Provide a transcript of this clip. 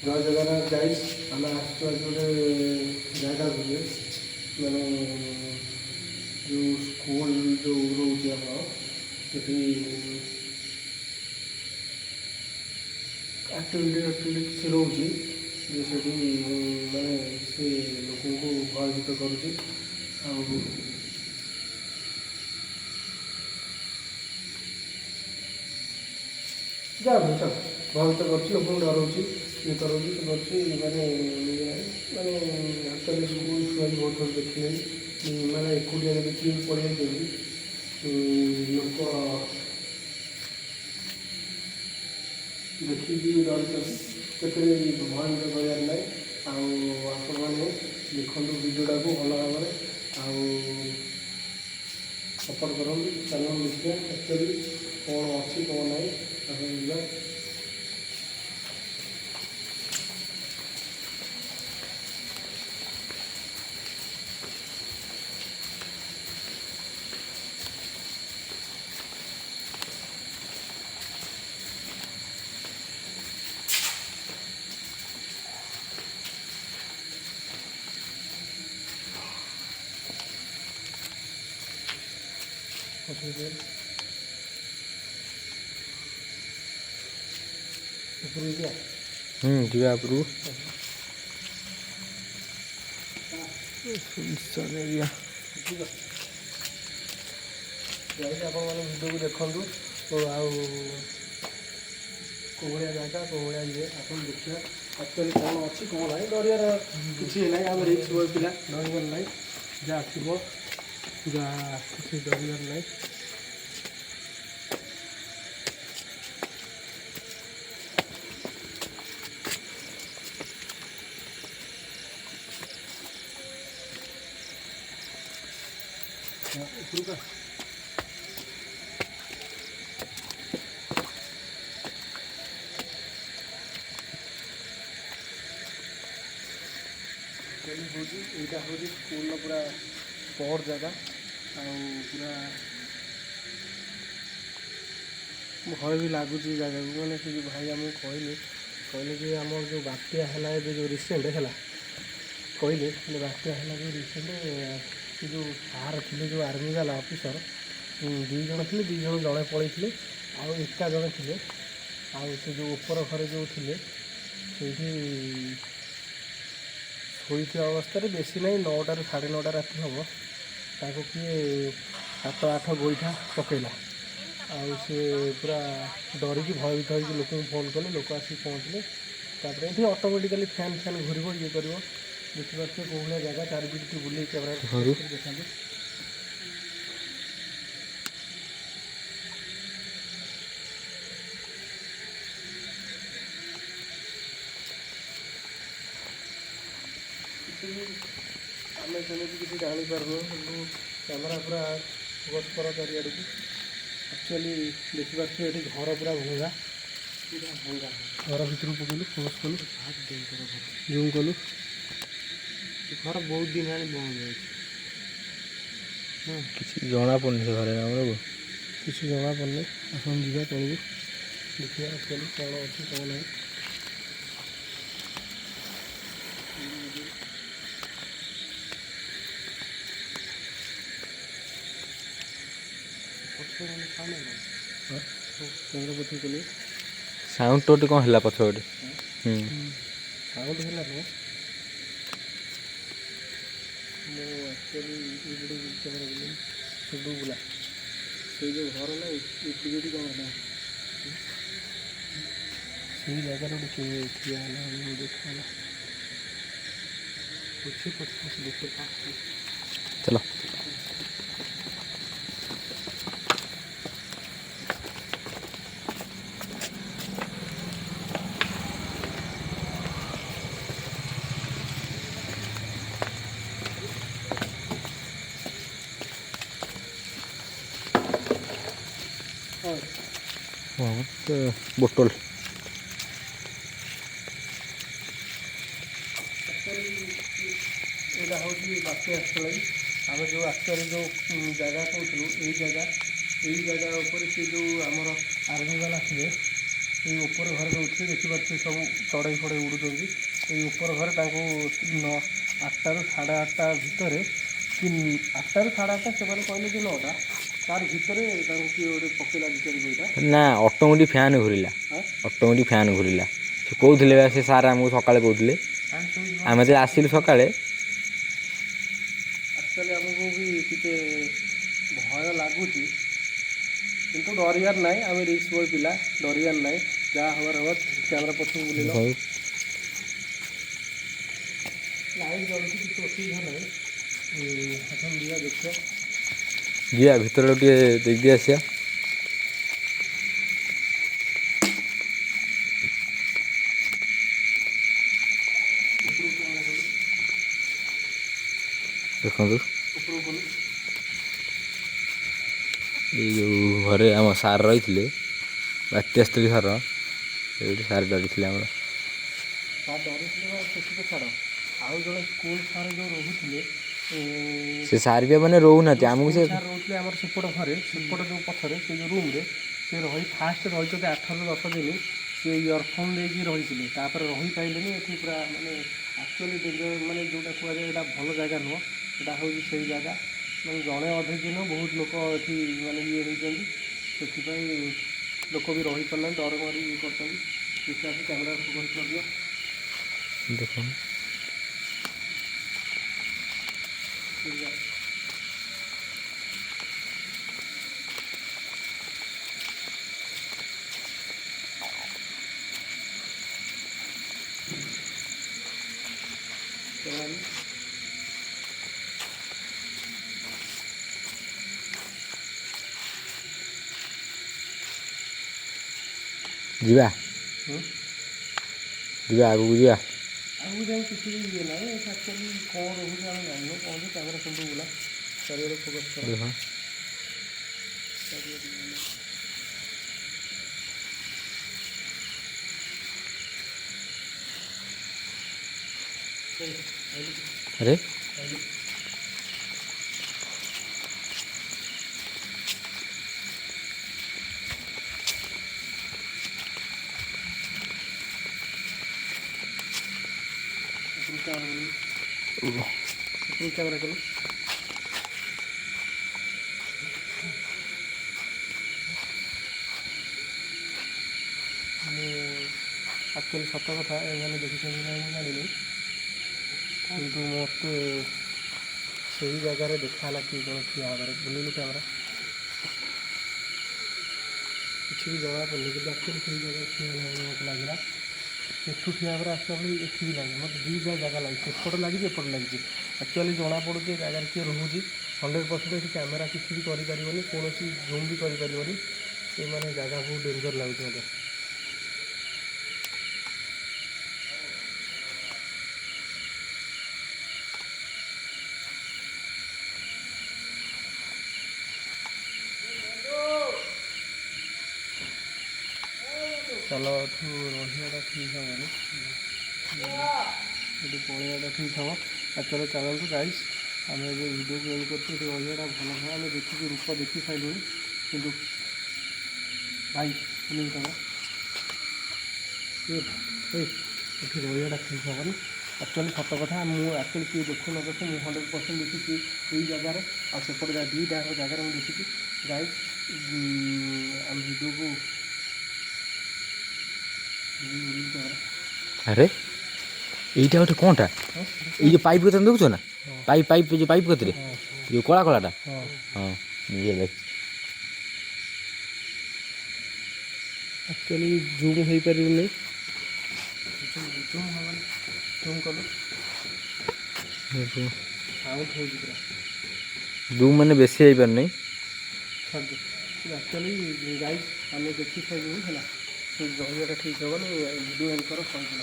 जय जगन्नाथ गाइस आम आस गोटे जगह बुझे मैंने जो स्कूल जो रोचे आमटी एक्टिविटी किसी रोचे मैंने से लोक भयभीत करुच्ची जा चल भयभीत कर लोक डराऊँगी ये करूँगी तो बच्चे मैंने मैंने एक्चुअली स्कूल छुआ भी बहुत थोड़ा देखिए मैंने एकुटिया देखिए पढ़े लोक देखिए डर भयभीत करार ना आपण मैंने देखु भिडियोटा को भल भाव सपोर्ट करूँ चैनल देखिए एक्चुअली कौन अच्छी कौन ना आप ଯିବା ଉପରକୁ ଏରିଆ ଆପଣମାନେ ଭିଡ଼ିଓକୁ ଦେଖନ୍ତୁ ଆଉ କୋଭଳିଆ ଜାଗା କୋଭଳିଆ ଇଏ ଆପଣ ଦେଖିବା ଆକ୍ଚୁଆଲି କ'ଣ ଅଛି କ'ଣ ନାହିଁ ଡରିବାର କିଛି ନାହିଁ ଆମେ ରିକ୍ସ ବୟ ପିଲା ଡରିବାର ନାହିଁ ଯାହା ଥିବ ଯାହା କିଛି ଡରିବାର ନାହିଁ ଉପରକୁ यहाँ हूँ स्कूल पूरा स्पॉट जगह पूरा भय भी लगुच जगह को मैंने से भाई आम कहले कहले कि आम जो बात्या है जो रिसेंट है कहले बात्या है जो रिसेंट से जो सार थे जो आर्मी वाला ऑफिसर दुई जन थे दुई जन जड़े पड़े एका जड़े थे से जो ऊपर घर जो थे शोता अवस्था बेसी ना 9टा ରୁ 9:30 राति हम ताको किए 7-8 गोईठा पकईला सी पूरा डरिकी भयभीत होगी लोक फोन कले लोक आसिक पहुँचले ये ऑटोमेटिकली फैन फैन घूर ये कर देखिए कौ भाया जगह चारिपिट बुले कैमेरा देखा आम सेमती किसी जापारू कि कैमेरा पूरा फोकस कर चारिआड़ को एक्चुअली देखिए ये घर पूरा भंगा घर भर पकड़ू फोकस कलु जूम कलु घर बहुत दिन आने बंद हो किसी जना पड़नी से घरे आमर किसी जना पड़े आसन जा तलू देखिए एक्चुअली कौन अच्छी कौन ना कैमरा पछी कले साउंड तो कौन है पछ गोटे साउंड है एक्चुअली कैमरा बोले सब बुला से जो घर ना ये कौन है से जगह गोटे ठिया देखा पछे पछे देख चलो बोतल यहाँ हूँ बात्या स्थल आम जो एक्चुअली जो जगह कहूँ यही जगह ऊपर से जो आमर आर्मी वाला थे ଏଇ ଉପର ଘରେ ରହୁଥିଲେ ଦେଖିପାରୁଥିବେ ସବୁ ଚଢ଼େଇ ଫଡ଼େଇ ଉଡ଼ୁଛନ୍ତି। ଏଇ ଉପର ଘରେ ତାଙ୍କୁ 8ଟାରୁ 8:30 ଭିତରେ କି 8ଟାରୁ 8:30 ସେମାନେ କହିଲେ କି 9ଟା ତାର ଭିତରେ ତାଙ୍କୁ କିଏ ଗୋଟେ ପକେଇଲା 2-4 ଗୋଇଠା। ନା ଅଟୋମେଟିକ୍ ଫ୍ୟାନ୍ ଘୁରିଲା, ଅଟୋମେଟିକ୍ ଫ୍ୟାନ୍ ଘୁରିଲା। ସେ କହୁଥିଲେ ବା, ସେ ସାର୍ ଆମକୁ ସକାଳେ କହୁଥିଲେ, ଆମେ ଯେତେବେଳେ ଆସିଲୁ ସକାଳେ। ଆକ୍ଚୁଆଲି ଆମକୁ ବି ଟିକେ ଭୟ ଲାଗୁଛି କିନ୍ତୁ ଡରିବାର ନାହିଁ। ଆମେ ରିକ୍ସ ବୟ ପିଲା, ଡରିବାର ନାହିଁ, ଯାହା ହେବାର ହେବ। କ୍ୟାମେରା ପଛକୁ ବୁଲିଲ, ଲାଇଟ୍ ଜଳୁଛି, କିଛି ଅସୁବିଧା ନାହିଁ। ଆପଣ ଯିବା ଦେଖିବା। ଯିବା ଭିତରକୁ ଟିକେ ଦେଇକି ଆସିବା। ଦେଖନ୍ତୁ ଏଇ ଯେଉଁ ଘରେ ଆମ ସାର୍ ରହିଥିଲେ, ବାତ୍ୟାସ୍ତ୍ରୀ ସାର୍, ଏଇଠି ସାର୍ ଡରିଥିଲେ ଆମର। ସାର୍ ଡରିଥିଲେ ବା ସେଠି ତ ଛାଡ଼, ଆଉ ଜଣେ ସ୍କୁଲ ସାର୍ ଯେଉଁ ରହୁଥିଲେ, ସେ ସାର୍ ବି ମାନେ ରହୁନାହାନ୍ତି ଆମକୁ। ସ୍କୁଲ ସେ ସାର୍ ରହୁଥିଲେ ଆମର ସେପଟ ଘରେ, ସେପଟ ଯେଉଁ ପଛରେ ସେ ଯେଉଁ ରୁମ୍ରେ ସେ ଫାଷ୍ଟ ରହିଛନ୍ତି 8ରୁ 10 ଦିନ। ସେ ଇୟରଫୋନ୍ ଦେଇକି ରହିଥିଲେ, ତାପରେ ରହିପାରିଲେନି। ଏଠି ପୁରା ମାନେ ଆକ୍ଚୁଆଲି ମାନେ ଯେଉଁଟା କୁହାଯାଏ ଏଇଟା ଭଲ ଜାଗା ନୁହଁ, ଏଇଟା ହେଉଛି ସେଇ ଜାଗା ମାନେ ଜଣେ ଅଧେ ଦିନ ବହୁତ ଲୋକ ଏଠି ମାନେ ଇଏ ହେଇଛନ୍ତି। ସେଥିପାଇଁ ଲୋକ ବି ରହିପାରୁନାହାନ୍ତି, ଡର ମାରି ଇଏ କରୁଛନ୍ତି। ଦେଖିବା କ୍ୟାମେରା ବନ୍ଦ କରିଦିଅ। ଦେଖ ଯିବା, ଯିବା ଆଗକୁ ଯିବା। ଆଗକୁ ଯାଇ କିଛି ବି ଇଏ ନାହିଁ। ଆକ୍ଚୁଆଲି କ'ଣ ରହୁଛି ଆମେ ଜାଣିନୁ। କ'ଣ କ୍ୟାମେରା ସେମିତି ବୁଲା, ଚାରିଆଡ଼େ ଫୋକସ୍ କର। ଦେଖ ଆରେ କ୍ୟାମେରା କଲୁ। ମୁଁ ଆକ୍ଚୁଆଲି ସତ କଥା ଏମାନେ ଦେଖିଛନ୍ତି ନା ମୁଁ ଜାଣିନି, କିନ୍ତୁ ମୋତେ ସେଇ ଜାଗାରେ ଦେଖା ହେଲା କି ଜଣେ ଠିଆ ହେବାରେ। ବୁଲିଲୁ କ୍ୟାମେରା, କିଛି ବି ଜଣାପଡ଼ୁନି, କିନ୍ତୁ ଆକ୍ଚୁଆଲି ସେଇ ଜାଗାରେ ଠିଆ ହେଲା ଭଳି ମୋତେ ଲାଗିଲା। ଏଠୁ ଠିଆ ହେବାରେ ଆସିଲା ଭଳି ଏଠି ବି ଲାଗେ। ମୋତେ ଦୁଇଟା ଜାଗା ଲାଗିଛି, ଏପଟେ ଲାଗିଛି, ଏପଟେ ଲାଗିଛି। ଆକ୍ଚୁଆଲି ଜଣାପଡ଼ୁଛି ଏ ଜାଗାରେ କିଏ ରହୁଛି। 100% ଏଠି କ୍ୟାମେରା କିଛି ବି କରିପାରିବନି, କୌଣସି ଜୁମ୍ ବି କରିପାରିବନି। ଏମାନେ ଜାଗା ବହୁତ ଡେଞ୍ଜର ଲାଗୁଛି ମୋତେ। ଚାଲ ଏଠୁ ରହିବାଟା ଠିକ୍ ହେବନି, ଏଠି ପଳେଇବାଟା ଠିକ୍ ହେବ। ଆକ୍ଚୁଆଲି ଚାଲନ୍ତୁ ଗାଇସ୍, ଆମେ ଏବେ ଭିଡ଼ିଓକୁ ଏଣ୍ଡ କରୁଛୁ। ଏଠି ରହିବାଟା ଭଲ ନୁହଁ। ଆମେ ଦେଖିଛୁ, ରୂପ ଦେଖି ସାରିଲୁଣି, କିନ୍ତୁ ଭାଇ ବୁଲିଲୁ ତମେ ଏଠି ରହିବାଟା ଠିକ୍ ହେବନି। ଆକ୍ଚୁଆଲି ସତ କଥା, ମୁଁ ଆକ୍ଚୁଆଲି କିଏ ଦେଖୁ ନ ଦେଖୁ ମୁଁ 100% ଦେଖିଛି ଏଇ ଜାଗାରେ, ଆଉ ସେପଟେ ଦୁଇଟା ଜାଗାରେ ମୁଁ ଦେଖିଛି। ଗାଇସ୍ ଆମେ ଭିଡ଼ିଓକୁ ଆରେ এইটা ଗୋଟେ କ'ଣଟା? ଏଇ ଯେଉଁ ପାଇପ୍ କଥା ଦେଖୁଛ ନା, ପାଇପ୍ ଯେଉଁ ପାଇପ୍ କତିରେ ଯେଉଁ କଳା କଳାଟା, ହଁ ବୁଝିଲେ। ଆକ୍ଚୁଆଲି ଜୁମ୍ ହେଇପାରିବନି, ଜୁମ୍ ହେବନି, ଜୁମ୍ କଲୁ ସାଉଣ୍ଡ ହେଉଛି ପୁରା। ଜୁମ୍ ମାନେ ବେଶୀ ହେଇପାରୁନି। ଆକ୍ଚୁଆଲି ଗାଇସ୍ ଆମେ ଦେଖି ସାରିଲୁଣି ହେଲା, ରହିବାଟା ଠିକ୍ ହେବନି। ଭିଡ଼ିଓ ଏଣ୍ଡ କର, ସରିଯିବ।